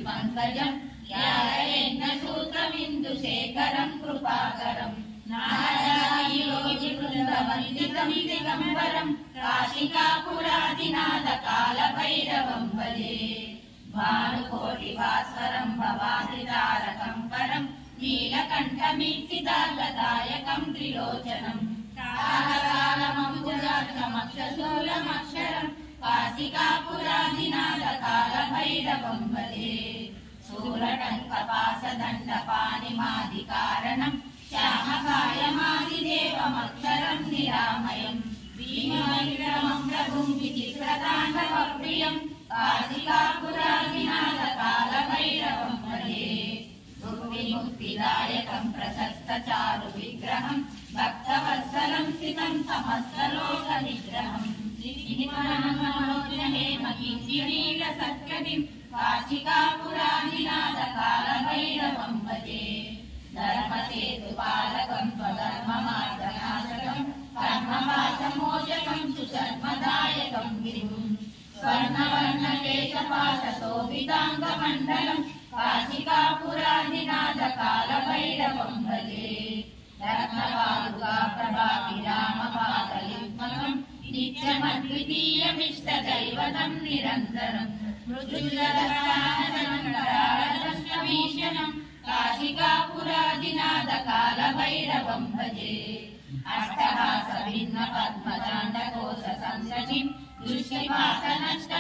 పంకజం सूत्रमिन्दुशेखरं कृपाकरं नारायणयोगिवृन्दवन्दितं दिगम्बरं काशिकापुरादिनाथकालभैरवं भजे भानुकोटिभास्वरं भवादितारकं परं नीलकण्ठमीप्सितागदायकं त्रिलोचनं कालकालमक्षशूलमक्षरं काशिकापुरादिनाथकालभैरवं भजे शूलटङ्कपाशदण्डपाणिमादिकारणं श्यामकायमादिदेवमक्षरं निरामयं भीमविक्रमं प्रभुं विचित्रताण्डवप्रियं काशिकापुरादिनाथकालभैरवं भजे मुक्तिदायकं प्रशस्तचारुविग्रहं भक्तवत्सलं स्थितं समस्तलोकनिग्रहं हेमकिञ्चिनीलसत्कटिं काशिकापुरादिनाथकालभैरवं भजे धर्मसेतुपालकं स्वधर्ममार्गनाशकं कर्मपाशमोचकं सुधर्मदायकं गिरिं स्वर्णवर्णकेशपाशशोभिताङ्गमण्डलं काशिकापुरादिनाथकालभैरवं भजे रत्नपादुकाप्रभाभिरामपादयुग्मकं नित्यमद्वितीयमिष्टदैवतं निरन्तरं मृत्युञ्जयदर्शनं काशिकापुरादिनाथकालभैरवं भजे अष्टहासभिन्नपद्मजाण्डकोशसंसृतिं दृष्टिपातनष्ट